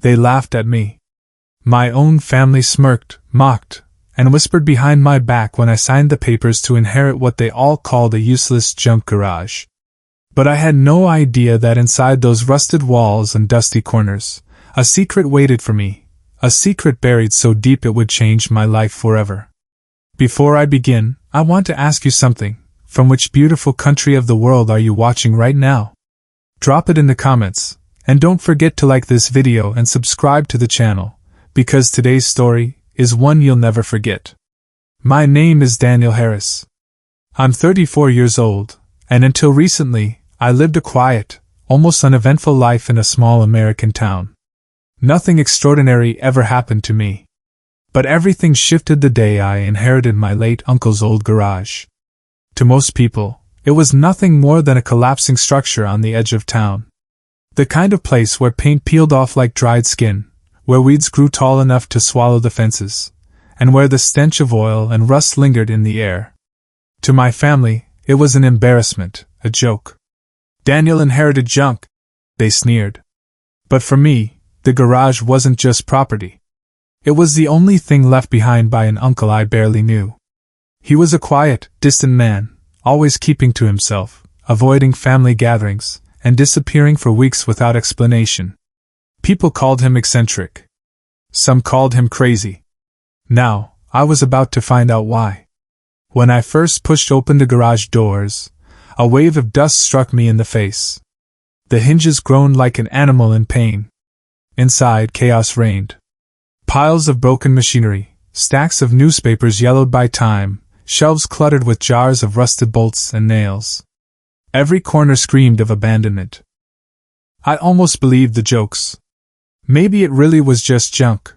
They laughed at me. My own family smirked, mocked, and whispered behind my back when I signed the papers to inherit what they all called a useless junk garage. But I had no idea that inside those rusted walls and dusty corners, a secret waited for me, a secret buried so deep it would change my life forever. Before I begin, I want to ask you something. From which beautiful country of the world are you watching right now? Drop it in the comments, and don't forget to like this video and subscribe to the channel, because today's story is one you'll never forget. My name is Daniel Harris. I'm 34 years old, and until recently, I lived a quiet, almost uneventful life in a small American town. Nothing extraordinary ever happened to me. But everything shifted the day I inherited my late uncle's old garage. To most people, it was nothing more than a collapsing structure on the edge of town. The kind of place where paint peeled off like dried skin, where weeds grew tall enough to swallow the fences, and where the stench of oil and rust lingered in the air. To my family, it was an embarrassment, a joke. Daniel inherited junk, they sneered. But for me, the garage wasn't just property. It was the only thing left behind by an uncle I barely knew. He was a quiet, distant man, always keeping to himself, avoiding family gatherings, and disappearing for weeks without explanation. People called him eccentric. Some called him crazy. Now, I was about to find out why. When I first pushed open the garage doors, a wave of dust struck me in the face. The hinges groaned like an animal in pain. Inside, chaos reigned. Piles of broken machinery, stacks of newspapers yellowed by time, shelves cluttered with jars of rusted bolts and nails. Every corner screamed of abandonment. I almost believed the jokes. Maybe it really was just junk.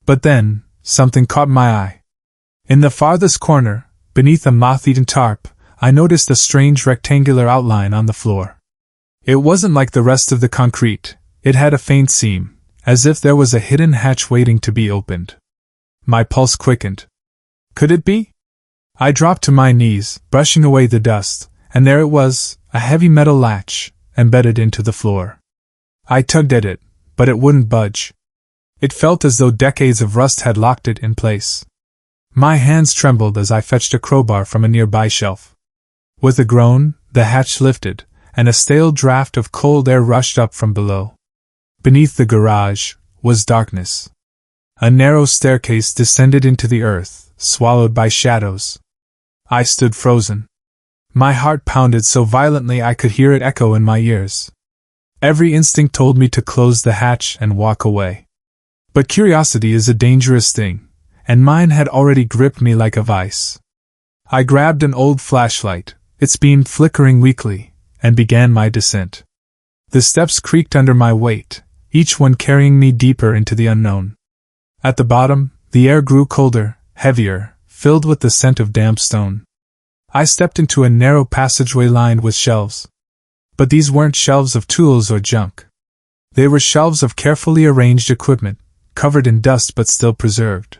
But then, something caught my eye. In the farthest corner, beneath a moth-eaten tarp, I noticed a strange rectangular outline on the floor. It wasn't like the rest of the concrete, it had a faint seam, as if there was a hidden hatch waiting to be opened. My pulse quickened. Could it be? I dropped to my knees, brushing away the dust, and there it was, a heavy metal latch, embedded into the floor. I tugged at it, but it wouldn't budge. It felt as though decades of rust had locked it in place. My hands trembled as I fetched a crowbar from a nearby shelf. With a groan, the hatch lifted, and a stale draft of cold air rushed up from below. Beneath the garage was darkness. A narrow staircase descended into the earth, swallowed by shadows. I stood frozen. My heart pounded so violently I could hear it echo in my ears. Every instinct told me to close the hatch and walk away. But curiosity is a dangerous thing, and mine had already gripped me like a vice. I grabbed an old flashlight, its beam flickering weakly, and began my descent. The steps creaked under my weight, each one carrying me deeper into the unknown. At the bottom, the air grew colder, heavier, filled with the scent of damp stone. I stepped into a narrow passageway lined with shelves. But these weren't shelves of tools or junk. They were shelves of carefully arranged equipment, covered in dust but still preserved.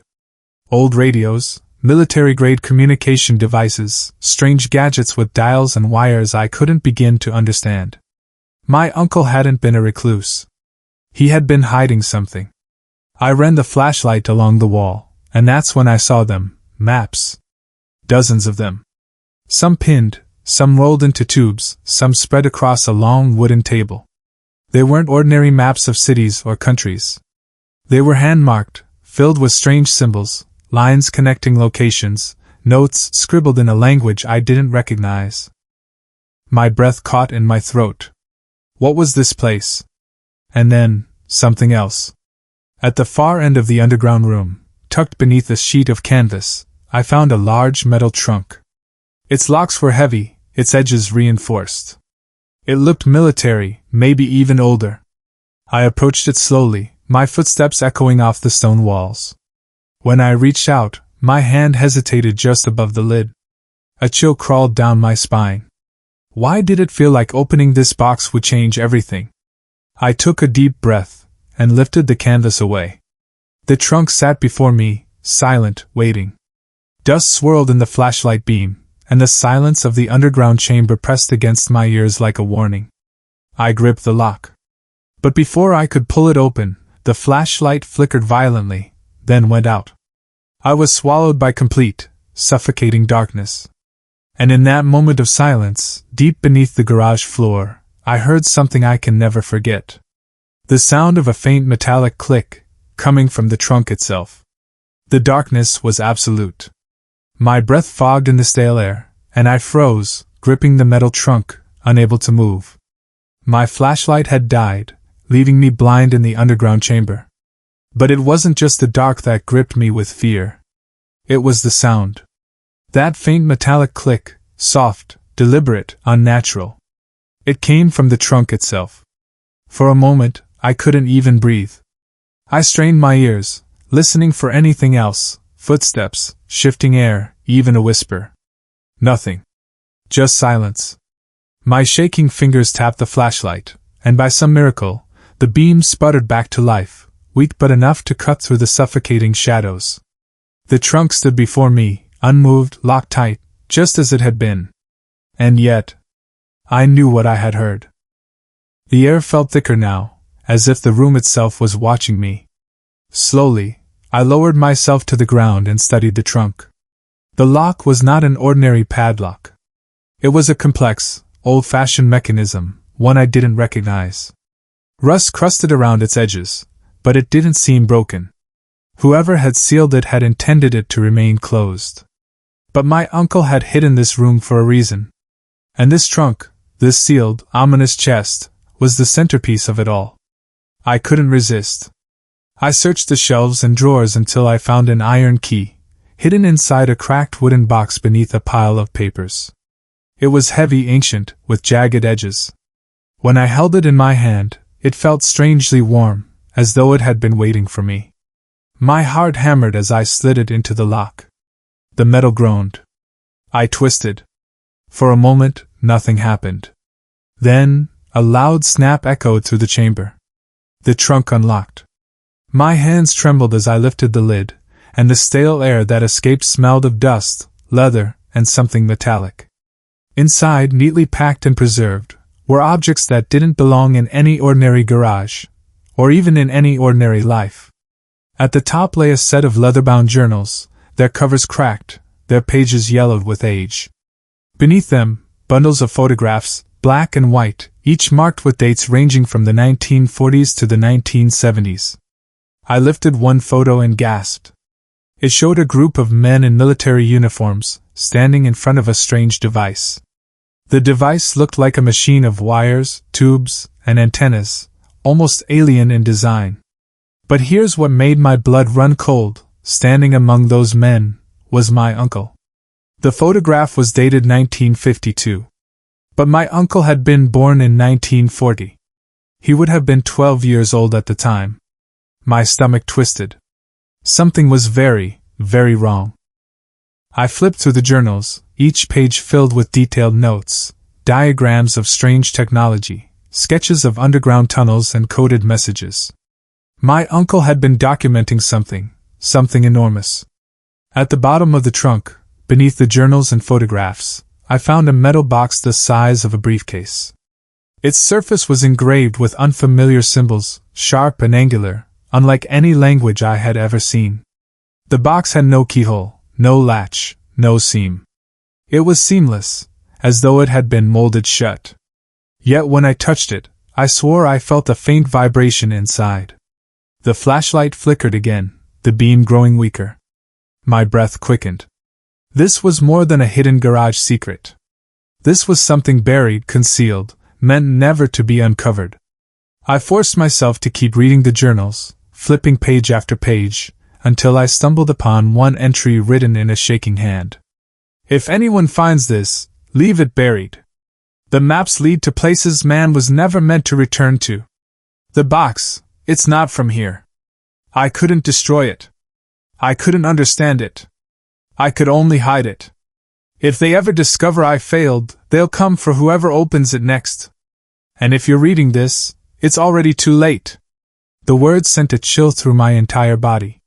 Old radios, military-grade communication devices, strange gadgets with dials and wires I couldn't begin to understand. My uncle hadn't been a recluse. He had been hiding something. I ran the flashlight along the wall, and that's when I saw them. Maps. Dozens of them. Some pinned, some rolled into tubes, some spread across a long wooden table. They weren't ordinary maps of cities or countries. They were hand-marked, filled with strange symbols, lines connecting locations, notes scribbled in a language I didn't recognize. My breath caught in my throat. What was this place? And then, something else. At the far end of the underground room, tucked beneath a sheet of canvas, I found a large metal trunk. Its locks were heavy, its edges reinforced. It looked military, maybe even older. I approached it slowly, my footsteps echoing off the stone walls. When I reached out, my hand hesitated just above the lid. A chill crawled down my spine. Why did it feel like opening this box would change everything? I took a deep breath, and lifted the canvas away. The trunk sat before me, silent, waiting. Dust swirled in the flashlight beam, and the silence of the underground chamber pressed against my ears like a warning. I gripped the lock. But before I could pull it open, The flashlight flickered violently, then went out. I was swallowed by complete, suffocating darkness. And in that moment of silence, deep beneath the garage floor, I heard something I can never forget. The sound of a faint metallic click, coming from the trunk itself. The darkness was absolute. My breath fogged in the stale air, and I froze, gripping the metal trunk, unable to move. My flashlight had died, leaving me blind in the underground chamber. But it wasn't just the dark that gripped me with fear. It was the sound. That faint metallic click, soft, deliberate, unnatural. It came from the trunk itself. For a moment, I couldn't even breathe. I strained my ears, listening for anything else, footsteps, shifting air, even a whisper. Nothing. Just silence. My shaking fingers tapped the flashlight, and by some miracle, the beam sputtered back to life, weak but enough to cut through the suffocating shadows. The trunk stood before me, unmoved, locked tight, just as it had been. And yet, I knew what I had heard. The air felt thicker now, as if the room itself was watching me. Slowly, I lowered myself to the ground and studied the trunk. The lock was not an ordinary padlock. It was a complex, old-fashioned mechanism, one I didn't recognize. Rust crusted around its edges, but it didn't seem broken. Whoever had sealed it had intended it to remain closed. But my uncle had hidden this room for a reason. And this trunk, this sealed, ominous chest, was the centerpiece of it all. I couldn't resist. I searched the shelves and drawers until I found an iron key, hidden inside a cracked wooden box beneath a pile of papers. It was heavy, ancient, with jagged edges. When I held it in my hand, it felt strangely warm, as though it had been waiting for me. My heart hammered as I slid it into the lock. The metal groaned. I twisted. For a moment, nothing happened. Then, a loud snap echoed through the chamber. The trunk unlocked. My hands trembled as I lifted the lid, and the stale air that escaped smelled of dust, leather, and something metallic. Inside, neatly packed and preserved, were objects that didn't belong in any ordinary garage, or even in any ordinary life. At the top lay a set of leather-bound journals, their covers cracked, their pages yellowed with age. Beneath them, bundles of photographs, black and white, each marked with dates ranging from the 1940s to the 1970s. I lifted one photo and gasped. It showed a group of men in military uniforms, standing in front of a strange device. The device looked like a machine of wires, tubes, and antennas, almost alien in design. But here's what made my blood run cold. Standing among those men was my uncle. The photograph was dated 1952. But my uncle had been born in 1940. He would have been 12 years old at the time. My stomach twisted. Something was very, very wrong. I flipped through the journals, each page filled with detailed notes, diagrams of strange technology, sketches of underground tunnels and coded messages. My uncle had been documenting something enormous. At the bottom of the trunk, beneath the journals and photographs, I found a metal box the size of a briefcase. Its surface was engraved with unfamiliar symbols, sharp and angular, unlike any language I had ever seen. The box had no keyhole, no latch, no seam. It was seamless, as though it had been molded shut. Yet when I touched it, I swore I felt a faint vibration inside. The flashlight flickered again, the beam growing weaker. My breath quickened. This was more than a hidden garage secret. This was something buried, concealed, meant never to be uncovered. I forced myself to keep reading the journals, flipping page after page, until I stumbled upon one entry written in a shaking hand. If anyone finds this, leave it buried. The maps lead to places man was never meant to return to. The box, it's not from here. I couldn't destroy it. I couldn't understand it. I could only hide it. If they ever discover I failed, they'll come for whoever opens it next. And if you're reading this, it's already too late. The words sent a chill through my entire body.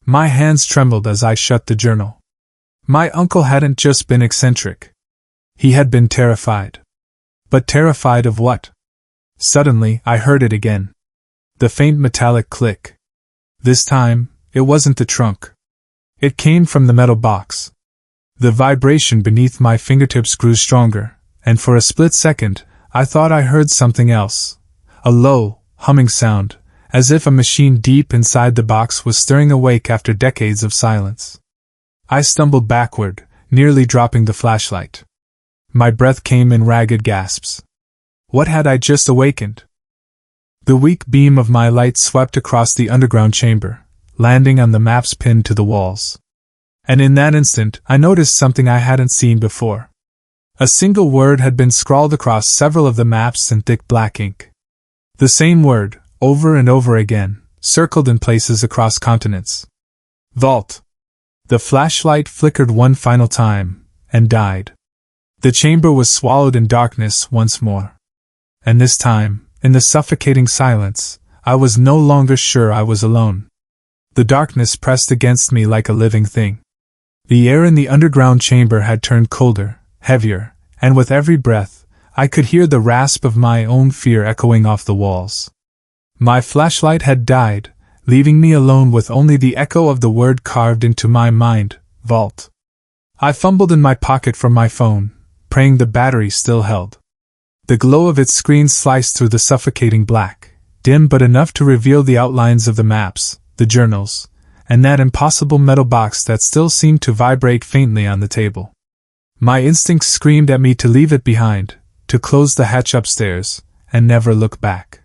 My hands trembled as I shut the journal. My uncle hadn't just been eccentric. He had been terrified. But terrified of what? Suddenly, I heard it again. The faint metallic click. This time, it wasn't the trunk. It came from the metal box. The vibration beneath my fingertips grew stronger, and for a split second, I thought I heard something else. A low, humming sound, as if a machine deep inside the box was stirring awake after decades of silence. I stumbled backward, nearly dropping the flashlight. My breath came in ragged gasps. What had I just awakened? The weak beam of my light swept across the underground chamber, landing on the maps pinned to the walls. And in that instant, I noticed something I hadn't seen before. A single word had been scrawled across several of the maps in thick black ink. The same word, over and over again, circled in places across continents. Vault. The flashlight flickered one final time, and died. The chamber was swallowed in darkness once more. And this time, in the suffocating silence, I was no longer sure I was alone. The darkness pressed against me like a living thing. The air in the underground chamber had turned colder, heavier, and with every breath, I could hear the rasp of my own fear echoing off the walls. My flashlight had died, leaving me alone with only the echo of the word carved into my mind, vault. I fumbled in my pocket for my phone, praying the battery still held. The glow of its screen sliced through the suffocating black, dim but enough to reveal the outlines of the maps, the journals, and that impossible metal box that still seemed to vibrate faintly on the table. My instincts screamed at me to leave it behind, to close the hatch upstairs, and never look back.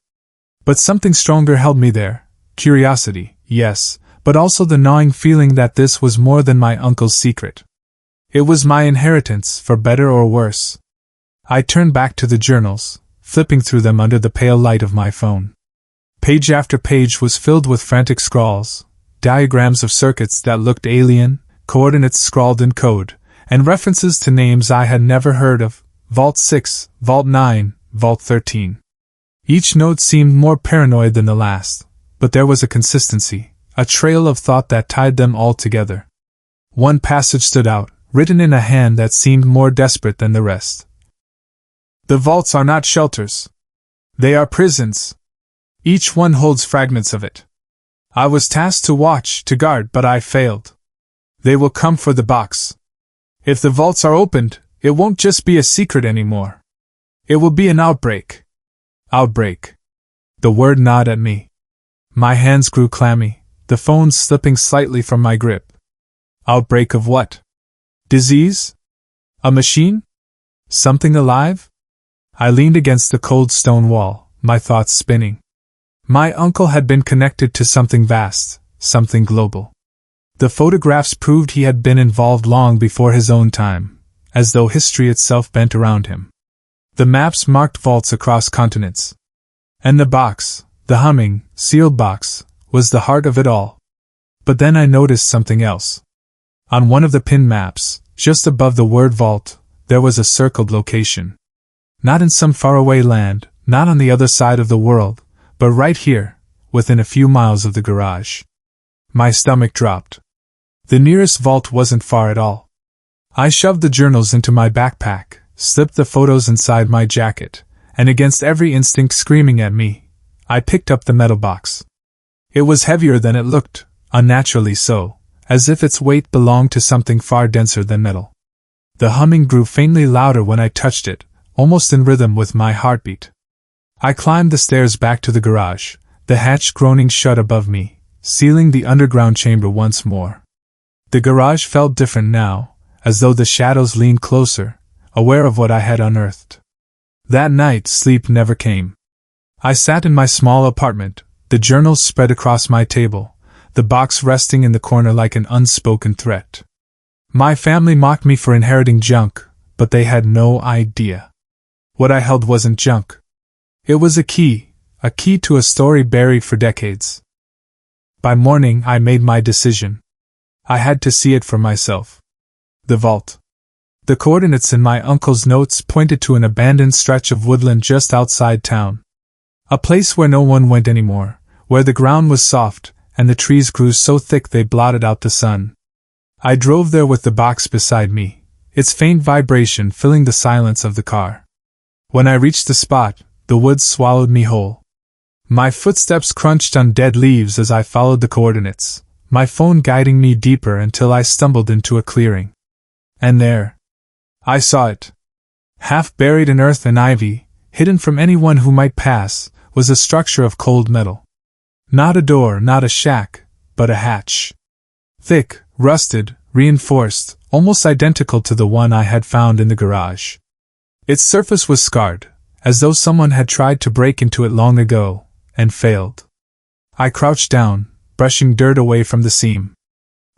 But something stronger held me there. Curiosity, yes, but also the gnawing feeling that this was more than my uncle's secret. It was my inheritance, for better or worse. I turned back to the journals, flipping through them under the pale light of my phone. Page after page was filled with frantic scrawls, diagrams of circuits that looked alien, coordinates scrawled in code, and references to names I had never heard of, Vault 6, Vault 9, Vault 13. Each note seemed more paranoid than the last, but there was a consistency, a trail of thought that tied them all together. One passage stood out, written in a hand that seemed more desperate than the rest. The vaults are not shelters. They are prisons. Each one holds fragments of it. I was tasked to watch, to guard, but I failed. They will come for the box. If the vaults are opened, it won't just be a secret anymore. It will be an outbreak. Outbreak. The word gnawed at me. My hands grew clammy, the phone slipping slightly from my grip. Outbreak of what? Disease? A machine? Something alive? I leaned against the cold stone wall, my thoughts spinning. My uncle had been connected to something vast, something global. The photographs proved he had been involved long before his own time, as though history itself bent around him. The maps marked vaults across continents. And the box, the humming, sealed box, was the heart of it all. But then I noticed something else. On one of the pinned maps, just above the word vault, there was a circled location. Not in some faraway land, not on the other side of the world, but right here, within a few miles of the garage. My stomach dropped. The nearest vault wasn't far at all. I shoved the journals into my backpack, slipped the photos inside my jacket, and against every instinct screaming at me, I picked up the metal box. It was heavier than it looked, unnaturally so, as if its weight belonged to something far denser than metal. The humming grew faintly louder when I touched it, almost in rhythm with my heartbeat. I climbed the stairs back to the garage, the hatch groaning shut above me, sealing the underground chamber once more. The garage felt different now, as though the shadows leaned closer, aware of what I had unearthed. That night, sleep never came. I sat in my small apartment, the journals spread across my table, the box resting in the corner like an unspoken threat. My family mocked me for inheriting junk, but they had no idea. What I held wasn't junk. It was a key to a story buried for decades. By morning, I made my decision. I had to see it for myself. The vault. The coordinates in my uncle's notes pointed to an abandoned stretch of woodland just outside town. A place where no one went anymore, where the ground was soft, and the trees grew so thick they blotted out the sun. I drove there with the box beside me, its faint vibration filling the silence of the car. When I reached the spot, the woods swallowed me whole. My footsteps crunched on dead leaves as I followed the coordinates, my phone guiding me deeper until I stumbled into a clearing. And there, I saw it. Half buried in earth and ivy, hidden from anyone who might pass, was a structure of cold metal. Not a door, not a shack, but a hatch. Thick, rusted, reinforced, almost identical to the one I had found in the garage. Its surface was scarred, as though someone had tried to break into it long ago, and failed. I crouched down, brushing dirt away from the seam.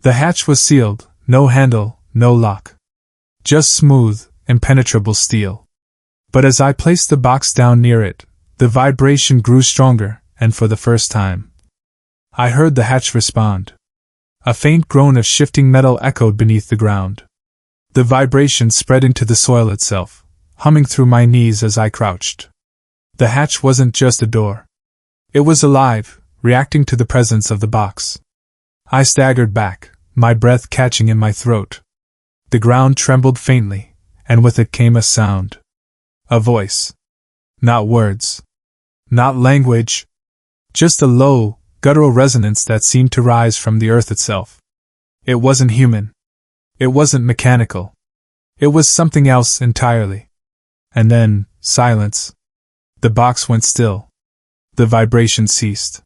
The hatch was sealed, no handle, no lock. Just smooth, impenetrable steel. But as I placed the box down near it, the vibration grew stronger, and for the first time, I heard the hatch respond. A faint groan of shifting metal echoed beneath the ground. The vibration spread into the soil itself, humming through my knees as I crouched. The hatch wasn't just a door. It was alive, reacting to the presence of the box. I staggered back, my breath catching in my throat. The ground trembled faintly, and with it came a sound. A voice. Not words. Not language. Just a low, guttural resonance that seemed to rise from the earth itself. It wasn't human. It wasn't mechanical. It was something else entirely. And then, silence. The box went still. The vibration ceased.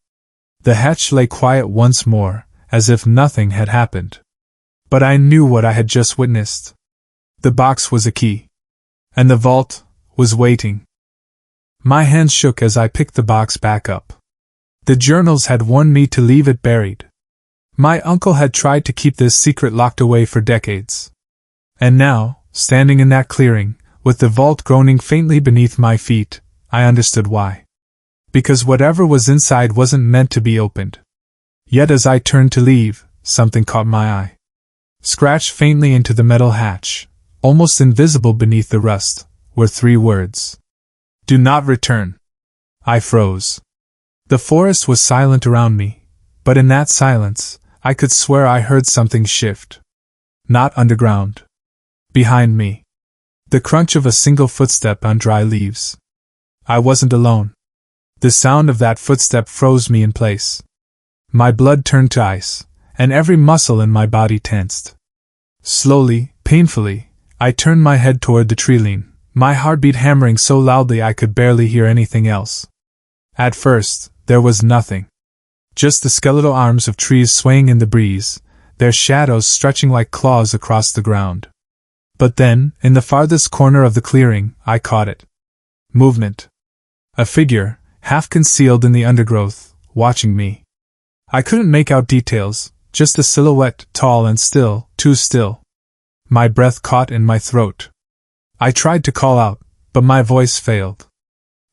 The hatch lay quiet once more, as if nothing had happened. But I knew what I had just witnessed. The box was a key. And the vault was waiting. My hands shook as I picked the box back up. The journals had warned me to leave it buried. My uncle had tried to keep this secret locked away for decades. And now, standing in that clearing, with the vault groaning faintly beneath my feet, I understood why. Because whatever was inside wasn't meant to be opened. Yet as I turned to leave, something caught my eye. Scratched faintly into the metal hatch, almost invisible beneath the rust, were 3 words. Do not return. I froze. The forest was silent around me, but in that silence, I could swear I heard something shift. Not underground. Behind me. The crunch of a single footstep on dry leaves. I wasn't alone. The sound of that footstep froze me in place. My blood turned to ice, and every muscle in my body tensed. Slowly, painfully, I turned my head toward the treeline, my heartbeat hammering so loudly I could barely hear anything else. At first, there was nothing. Just the skeletal arms of trees swaying in the breeze, their shadows stretching like claws across the ground. But then, in the farthest corner of the clearing, I caught it. Movement. A figure, half concealed in the undergrowth, watching me. I couldn't make out details, just a silhouette, tall and still, too still. My breath caught in my throat. I tried to call out, but my voice failed.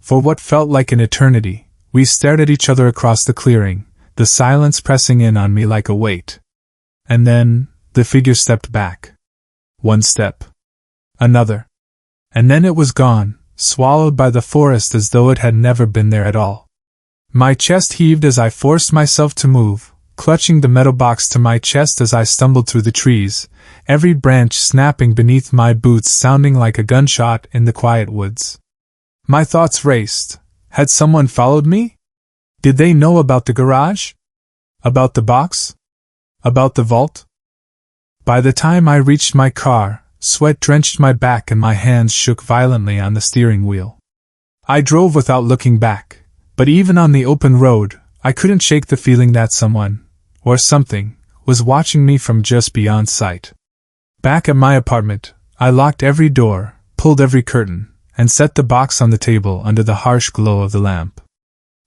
For what felt like an eternity, we stared at each other across the clearing, the silence pressing in on me like a weight. And then, the figure stepped back. 1 step. Another. And then it was gone, swallowed by the forest as though it had never been there at all. My chest heaved as I forced myself to move, clutching the metal box to my chest as I stumbled through the trees, every branch snapping beneath my boots sounding like a gunshot in the quiet woods. My thoughts raced. Had someone followed me? Did they know about the garage? About the box? About the vault? By the time I reached my car, sweat drenched my back and my hands shook violently on the steering wheel. I drove without looking back, but even on the open road, I couldn't shake the feeling that someone, or something, was watching me from just beyond sight. Back at my apartment, I locked every door, pulled every curtain, and set the box on the table under the harsh glow of the lamp.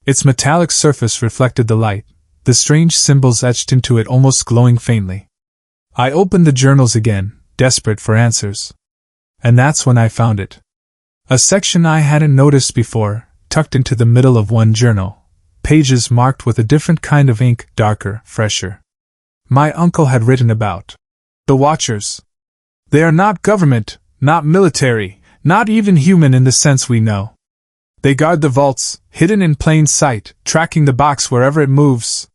Its metallic surface reflected the light, the strange symbols etched into it almost glowing faintly. I opened the journals again, desperate for answers. And that's when I found it. A section I hadn't noticed before, tucked into the middle of one journal, pages marked with a different kind of ink, darker, fresher. My uncle had written about the Watchers. They are not government, not military, not even human in the sense we know. They guard the vaults, hidden in plain sight, tracking the box wherever it moves.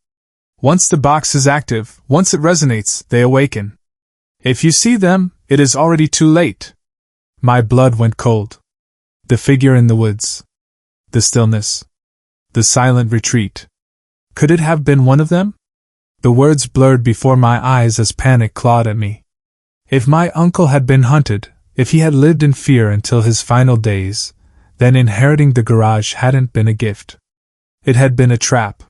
Once the box is active, once it resonates, they awaken. If you see them, it is already too late. My blood went cold. The figure in the woods. The stillness. The silent retreat. Could it have been one of them? The words blurred before my eyes as panic clawed at me. If my uncle had been hunted, if he had lived in fear until his final days, then inheriting the garage hadn't been a gift. It had been a trap.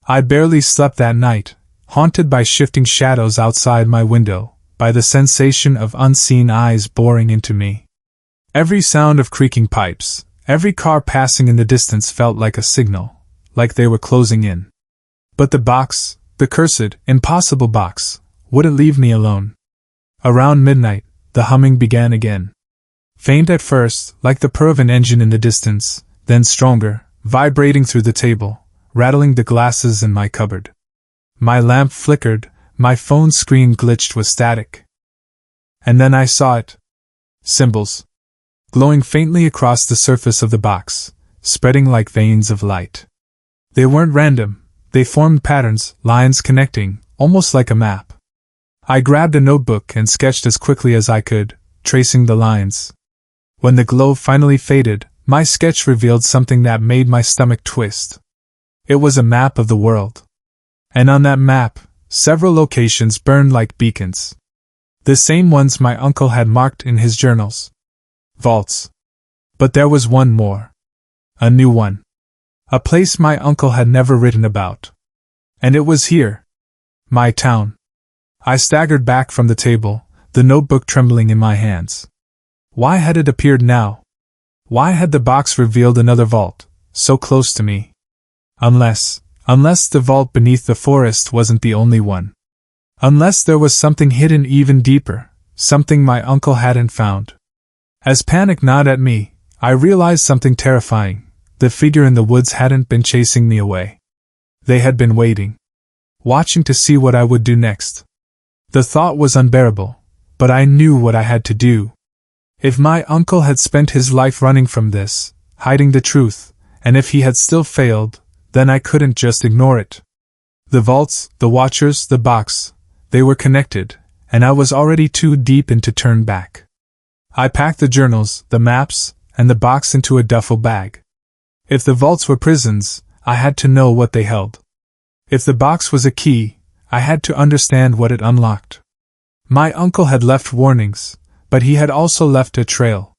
I barely slept that night, haunted by shifting shadows outside my window, by the sensation of unseen eyes boring into me. Every sound of creaking pipes, every car passing in the distance felt like a signal, like they were closing in. But the box, the cursed, impossible box, wouldn't leave me alone. Around midnight, the humming began again. Faint at first, like the purr of an engine in the distance, then stronger, vibrating through the table, rattling the glasses in my cupboard. My lamp flickered, my phone screen glitched with static. And then I saw it. Symbols. Glowing faintly across the surface of the box, spreading like veins of light. They weren't random, they formed patterns, lines connecting, almost like a map. I grabbed a notebook and sketched as quickly as I could, tracing the lines. When the glow finally faded, my sketch revealed something that made my stomach twist. It was a map of the world. And on that map, several locations burned like beacons. The same ones my uncle had marked in his journals. Vaults. But there was one more. A new one. A place my uncle had never written about. And it was here. My town. I staggered back from the table, the notebook trembling in my hands. Why had it appeared now? Why had the box revealed another vault, so close to me? Unless the vault beneath the forest wasn't the only one. Unless there was something hidden even deeper, something my uncle hadn't found. As panic gnawed at me, I realized something terrifying. The figure in the woods hadn't been chasing me away. They had been waiting. Watching to see what I would do next. The thought was unbearable, but I knew what I had to do. If my uncle had spent his life running from this, hiding the truth, and if he had still failed, then I couldn't just ignore it. The vaults, the watchers, the box, they were connected, and I was already too deep in to turn back. I packed the journals, the maps, and the box into a duffel bag. If the vaults were prisons, I had to know what they held. If the box was a key, I had to understand what it unlocked. My uncle had left warnings, but he had also left a trail.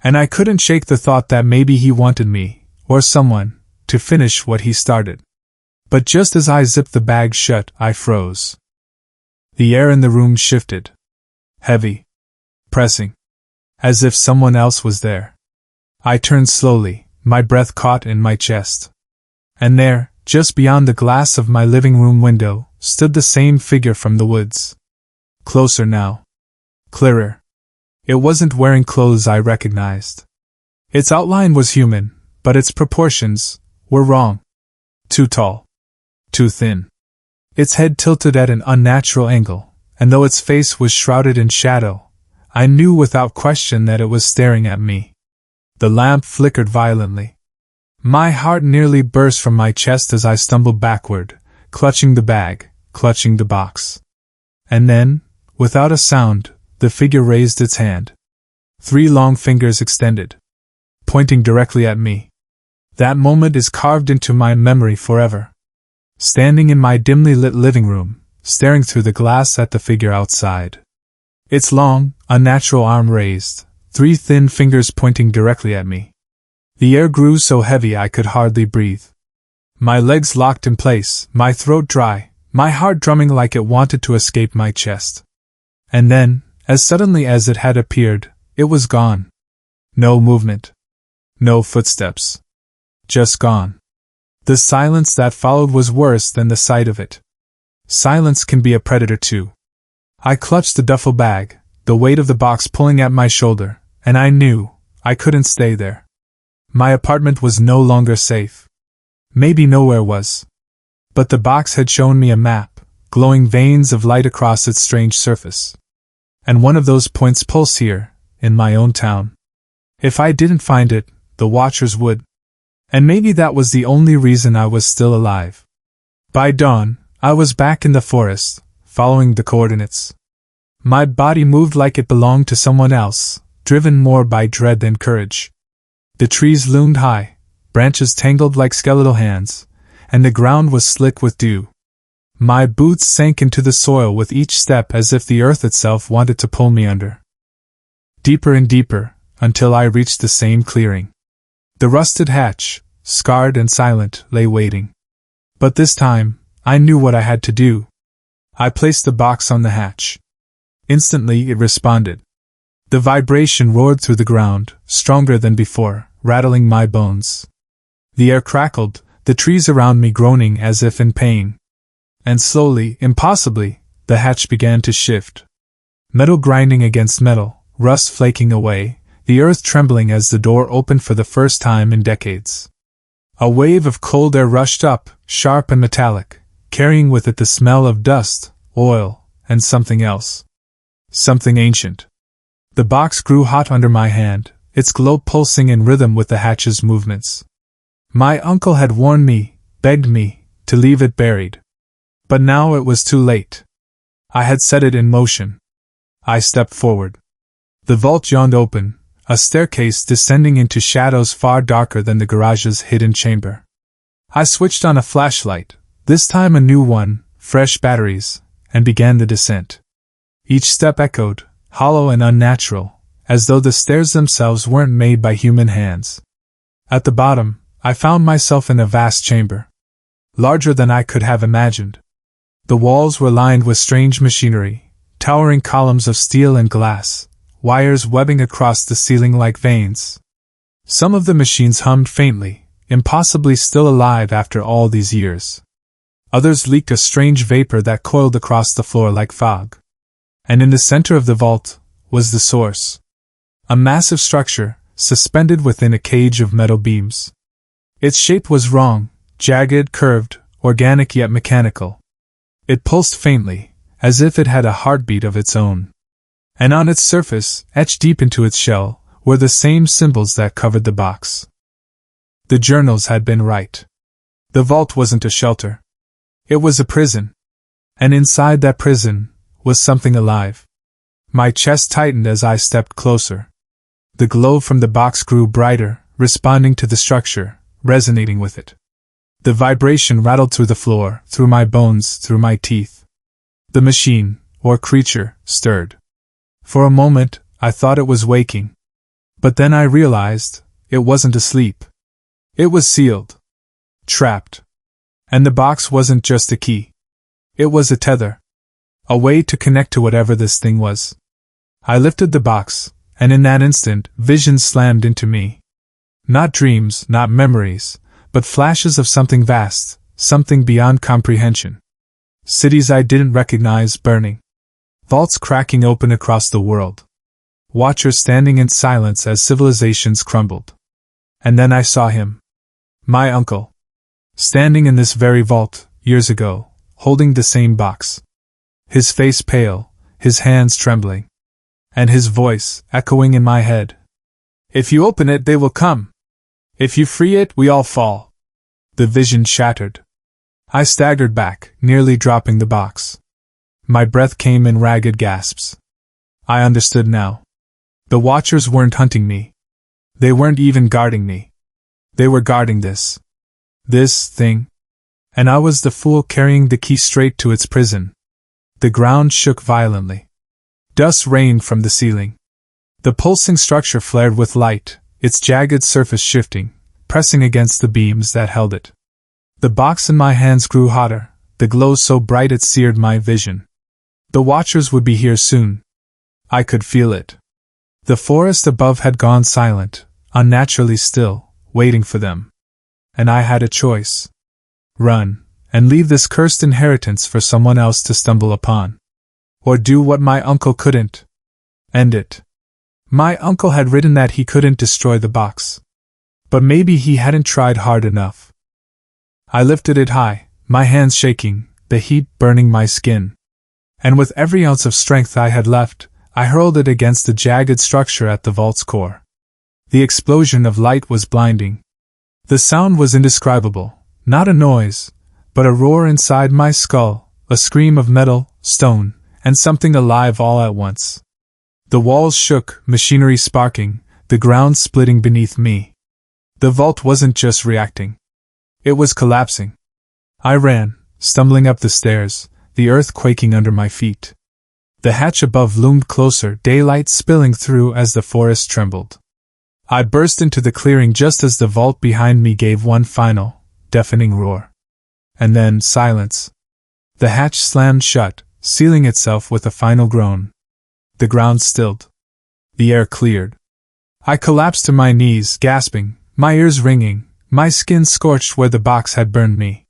And I couldn't shake the thought that maybe he wanted me, or someone, to finish what he started. But just as I zipped the bag shut, I froze. The air in the room shifted. Heavy. Pressing. As if someone else was there. I turned slowly, my breath caught in my chest. And there, just beyond the glass of my living room window, stood the same figure from the woods. Closer now. Clearer. It wasn't wearing clothes I recognized. Its outline was human, but its proportions were wrong. Too tall. Too thin. Its head tilted at an unnatural angle, and though its face was shrouded in shadow, I knew without question that it was staring at me. The lamp flickered violently. My heart nearly burst from my chest as I stumbled backward, clutching the bag, clutching the box. And then, without a sound, the figure raised its hand. 3 long fingers extended, pointing directly at me. That moment is carved into my memory forever. Standing in my dimly lit living room, staring through the glass at the figure outside. Its long, unnatural arm raised, 3 thin fingers pointing directly at me. The air grew so heavy I could hardly breathe. My legs locked in place, my throat dry, my heart drumming like it wanted to escape my chest. And then, as suddenly as it had appeared, it was gone. No movement. No footsteps. Just gone. The silence that followed was worse than the sight of it. Silence can be a predator too. I clutched the duffel bag, the weight of the box pulling at my shoulder, and I knew I couldn't stay there. My apartment was no longer safe. Maybe nowhere was. But the box had shown me a map, glowing veins of light across its strange surface. And one of those points pulsed here, in my own town. If I didn't find it, the watchers would. And maybe that was the only reason I was still alive. By dawn, I was back in the forest, following the coordinates. My body moved like it belonged to someone else, driven more by dread than courage. The trees loomed high, branches tangled like skeletal hands, and the ground was slick with dew. My boots sank into the soil with each step as if the earth itself wanted to pull me under. Deeper and deeper, until I reached the same clearing. The rusted hatch, scarred and silent, lay waiting. But this time, I knew what I had to do. I placed the box on the hatch. Instantly it responded. The vibration roared through the ground, stronger than before, rattling my bones. The air crackled, the trees around me groaning as if in pain. And slowly, impossibly, the hatch began to shift. Metal grinding against metal, rust flaking away, the earth trembling as the door opened for the first time in decades. A wave of cold air rushed up, sharp and metallic, carrying with it the smell of dust, oil, and something else. Something ancient. The box grew hot under my hand, its glow pulsing in rhythm with the hatch's movements. My uncle had warned me, begged me, to leave it buried. But now it was too late. I had set it in motion. I stepped forward. The vault yawned open, a staircase descending into shadows far darker than the garage's hidden chamber. I switched on a flashlight, this time a new one, fresh batteries, and began the descent. Each step echoed, hollow and unnatural, as though the stairs themselves weren't made by human hands. At the bottom, I found myself in a vast chamber. Larger than I could have imagined. The walls were lined with strange machinery, towering columns of steel and glass, wires webbing across the ceiling like veins. Some of the machines hummed faintly, impossibly still alive after all these years. Others leaked a strange vapor that coiled across the floor like fog. And in the center of the vault was the source. A massive structure, suspended within a cage of metal beams. Its shape was wrong, jagged, curved, organic yet mechanical. It pulsed faintly, as if it had a heartbeat of its own. And on its surface, etched deep into its shell, were the same symbols that covered the box. The journals had been right. The vault wasn't a shelter. It was a prison. And inside that prison was something alive. My chest tightened as I stepped closer. The glow from the box grew brighter, responding to the structure, resonating with it. The vibration rattled through the floor, through my bones, through my teeth. The machine, or creature, stirred. For a moment, I thought it was waking. But then I realized, it wasn't asleep. It was sealed. Trapped. And the box wasn't just a key. It was a tether. A way to connect to whatever this thing was. I lifted the box, and in that instant, visions slammed into me. Not dreams, not memories, but flashes of something vast, something beyond comprehension. Cities I didn't recognize burning. Vaults cracking open across the world. Watchers standing in silence as civilizations crumbled. And then I saw him. My uncle. Standing in this very vault, years ago, holding the same box. His face pale, his hands trembling. And his voice, echoing in my head. If you open it, they will come. If you free it, we all fall. The vision shattered. I staggered back, nearly dropping the box. My breath came in ragged gasps. I understood now. The Watchers weren't hunting me. They weren't even guarding me. They were guarding this thing. And I was the fool carrying the key straight to its prison. The ground shook violently. Dust rained from the ceiling. The pulsing structure flared with light, its jagged surface shifting, pressing against the beams that held it. The box in my hands grew hotter, the glow so bright it seared my vision. The Watchers would be here soon. I could feel it. The forest above had gone silent, unnaturally still, waiting for them. And I had a choice. Run, and leave this cursed inheritance for someone else to stumble upon. Or do what my uncle couldn't. End it. My uncle had written that he couldn't destroy the box. But maybe he hadn't tried hard enough. I lifted it high, my hands shaking, the heat burning my skin. And with every ounce of strength I had left, I hurled it against the jagged structure at the vault's core. The explosion of light was blinding. The sound was indescribable, not a noise, but a roar inside my skull, a scream of metal, stone, and something alive all at once. The walls shook, machinery sparking, the ground splitting beneath me. The vault wasn't just reacting. It was collapsing. I ran, stumbling up the stairs, the earth quaking under my feet. The hatch above loomed closer, daylight spilling through as the forest trembled. I burst into the clearing just as the vault behind me gave one final, deafening roar. And then silence. The hatch slammed shut, sealing itself with a final groan. The ground stilled. The air cleared. I collapsed to my knees, gasping, my ears ringing, my skin scorched where the box had burned me.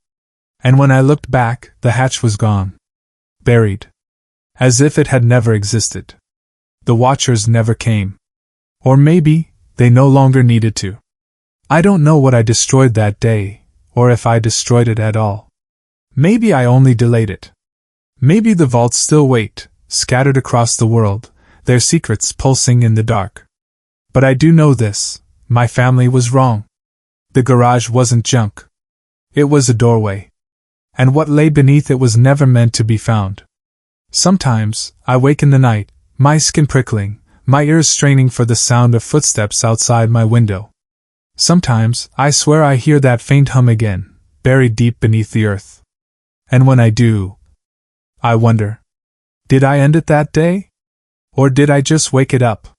And when I looked back, the hatch was gone. Buried. As if it had never existed. The watchers never came. Or maybe, they no longer needed to. I don't know what I destroyed that day, or if I destroyed it at all. Maybe I only delayed it. Maybe the vaults still wait, scattered across the world, their secrets pulsing in the dark. But I do know this, my family was wrong. The garage wasn't junk. It was a doorway. And what lay beneath it was never meant to be found. Sometimes, I wake in the night, my skin prickling, my ears straining for the sound of footsteps outside my window. Sometimes, I swear I hear that faint hum again, buried deep beneath the earth. And when I do, I wonder, did I end it that day? Or did I just wake it up?